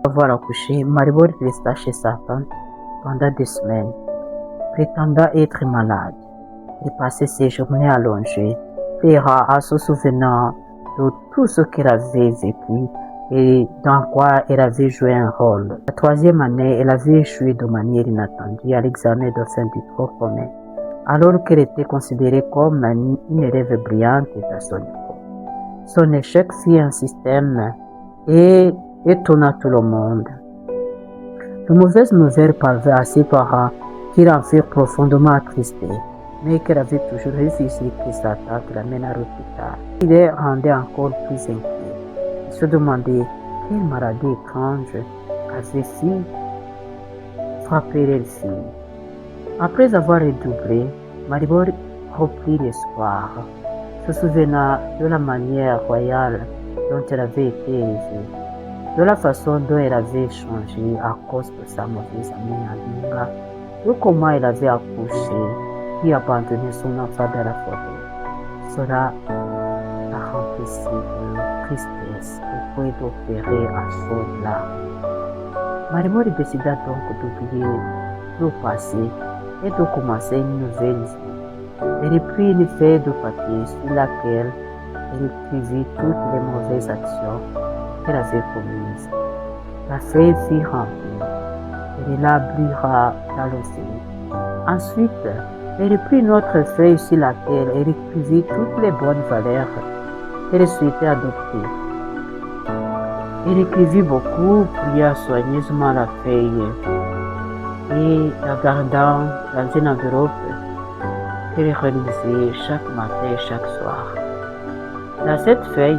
Avoir accouché, Maribor resta chez sa tante pendant 2 semaines, prétendant être malade. Elle passait ses journées allongées, pleurant en se souvenant de tout ce qu'elle avait vécu et dans quoi elle avait joué un rôle. La 3e année, elle avait échoué de manière inattendue à l'examen de fin du tronc commun, alors qu'elle était considérée comme une élève brillante dans son école. Son échec fit un système et étonna tout le monde. De mauvaises nouvelles parvinrent à ses parents qui en furent profondément attristés, mais qu'elle avait toujours refusé que sa tante l'amène à l'hôpital. Il les rendait encore plus inquiets. Il se demandait quelle maladie étrange avait-il frappé leur fille. Après avoir redoublé, Maribor reprit l'espoir, se souvenant de la manière royale dont elle avait été élevée, de la façon dont elle avait changé à cause de sa mauvaise amie Alinga, de comment elle avait accouché puis abandonné son enfant dans la forêt. Cela la remplissait de tristesse au point d'opérer à chaudes larmes. Maribor décida donc d'oublier le passé et de commencer une nouvelle vie. Elle prit une feuille de papier sur laquelle elle écrivit toutes les mauvaises actions qu'elle avait commises. La feuille fut remplie. Elle la brûla dans l'océan. Ensuite, elle prit une autre feuille sur laquelle elle écrivit toutes les bonnes valeurs qu'elle souhaitait adopter. Elle écrivit beaucoup, plia soigneusement la feuille et la gardant dans une enveloppe qu'elle relisait chaque matin et chaque soir. Dans cette feuille,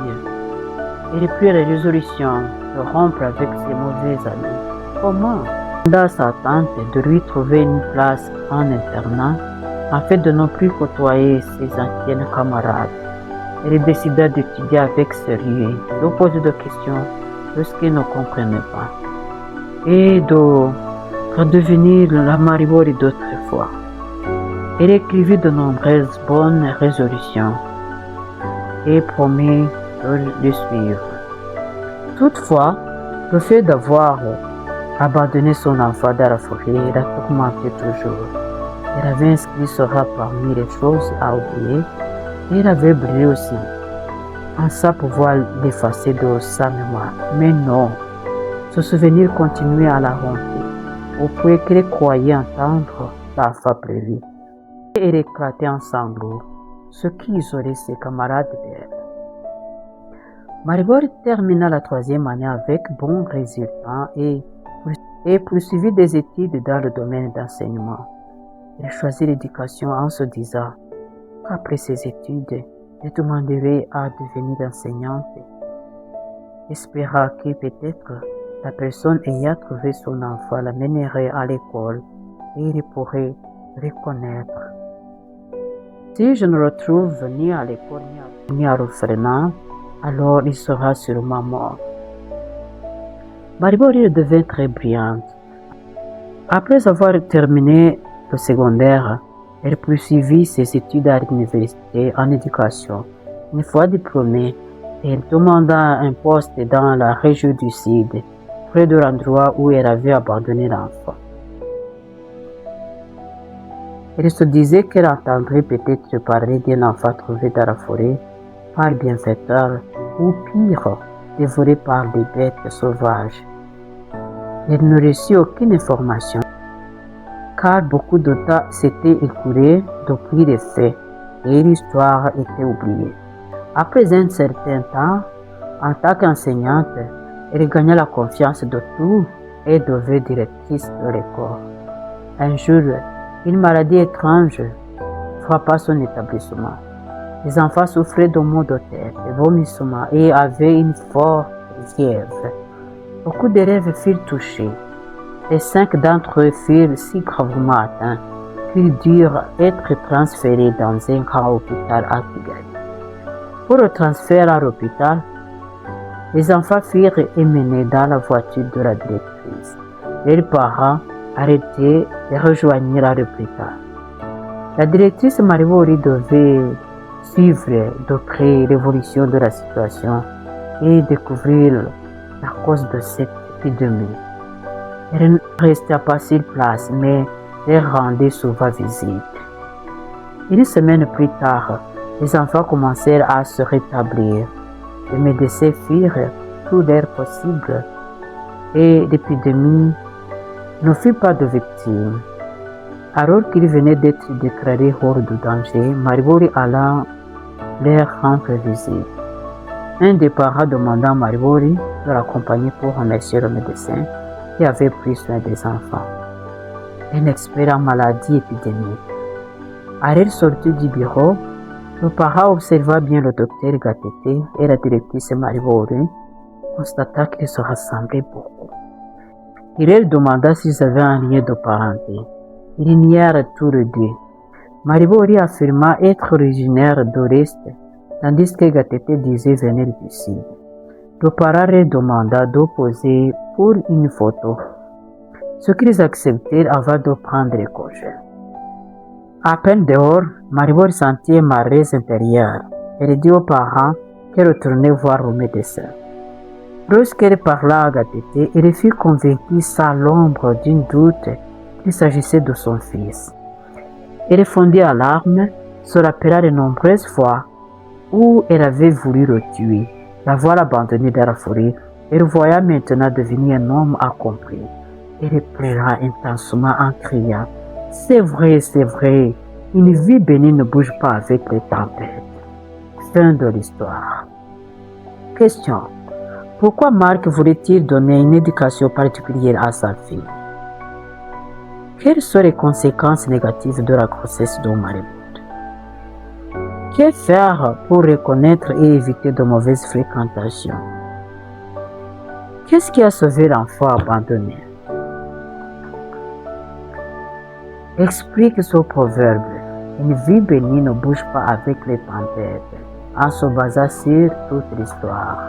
elle prit la résolution de rompre avec ses mauvais amis. Comment? Demanda à sa tante de lui trouver une place en internat afin de ne plus côtoyer ses anciennes camarades. Elle décida d'étudier avec sérieux, de poser des questions de ce qu'elle ne comprenait pas et de redevenir la Maribor d'autrefois. Elle écrivit de nombreuses bonnes résolutions et promit de les suivre. Toutefois, le fait d'avoir abandonné son enfant dans la forêt la tourmentait toujours. Elle avait inscrit cela parmi les choses à oublier et elle avait brûlé aussi, pensant pouvoir l'effacer de sa mémoire. Mais non, ce souvenir continuait à la hanter, au point qu'elle croyait entendre l'enfant prévu. Et elle éclatait en sanglots, ce qui isolait ses camarades d'elle. Maribor termina la 3e année avec bons résultats et poursuivit des études dans le domaine d'enseignement. Elle choisit l'éducation en se disant qu'après ses études, elle demanderait à devenir enseignante, espérant que peut-être la personne ayant trouvé son enfant l'amènerait à l'école et il pourrait reconnaître. Si je ne le retrouve ni à l'école ni à l'orphelinat, alors il sera sûrement mort. Maribor devint très brillante. Après avoir terminé le secondaire, elle poursuivit ses études à l'université en éducation. Une fois diplômée, elle demanda un poste dans la région du Sud, près de l'endroit où elle avait abandonné l'enfant. Elle se disait qu'elle entendrait peut-être parler d'un enfant trouvé dans la forêt par le bienfaiteur ou pire, dévoré par des bêtes sauvages. Elle ne reçut aucune information car beaucoup de temps s'était écoulé depuis les faits et l'histoire était oubliée. Après un certain temps, en tant qu'enseignante, elle gagna la confiance de tous et devint directrice de l'école. Un jour, une maladie étrange frappa son établissement. Les enfants souffraient de maux de tête, de vomissements et avaient une forte fièvre. Beaucoup d'élèves furent touchés. Et 5 d'entre eux furent si gravement atteints qu'ils durent être transférés dans un grand hôpital à Kigali. Pour le transfert à l'hôpital, les enfants furent emmenés dans la voiture de la directrice. Leurs parents arrêtés et rejoignirent à l'hôpital. La directrice Maribori devait suivre de près l'évolution de la situation et découvrir la cause de cette épidémie. Elle ne restait pas sur place, mais elle rendait souvent visite. Une semaine plus tard, les enfants commencèrent à se rétablir. Les médecins firent tout leur possible et l'épidémie ne fit pas de victimes. Alors qu'il venait d'être déclaré hors de danger, Maribori alla leur rendre visite. Un des parents demanda à Maribori de l'accompagner pour remercier le médecin qui avait pris soin des enfants. Un expert en maladies épidémiques. À leur sortie du bureau, le parent observa bien le docteur Gatete et la directrice Maribori, constata qu'ils se ressemblaient beaucoup. Il leur demanda s'ils avaient un lien de parenté. Ils nièrent tous les deux. Maribori affirma être originaire de l'Est, tandis que Gatete disait venir du Sud. Le parent leur demanda de poser pour une photo, ce qu'ils acceptèrent avant de prendre le congé. À peine dehors, Maribori sentit un malaise intérieur. Elle dit aux parents qu'elle retournait voir le médecin. Lorsqu'elle parla à Gatete, elle fut convaincue sans l'ombre d'un doute qu'il s'agissait de son fils. Elle fondit à larmes, se rappela de nombreuses fois où elle avait voulu le tuer, l'avoir abandonné dans la forêt et le voyant maintenant devenir un homme accompli. Elle pleura intensement en criant « C'est vrai, une vie bénie ne bouge pas avec les tempêtes. » Fin de l'histoire. Question. Pourquoi Marc voulait-il donner une éducation particulière à sa fille? Quelles sont les conséquences négatives de la grossesse de Maribori? Que faire pour reconnaître et éviter de mauvaises fréquentations? Qu'est-ce qui a sauvé l'enfant abandonné? Explique ce proverbe. Une vie bénie ne bouge pas avec les tempêtes, en se basant sur toute l'histoire.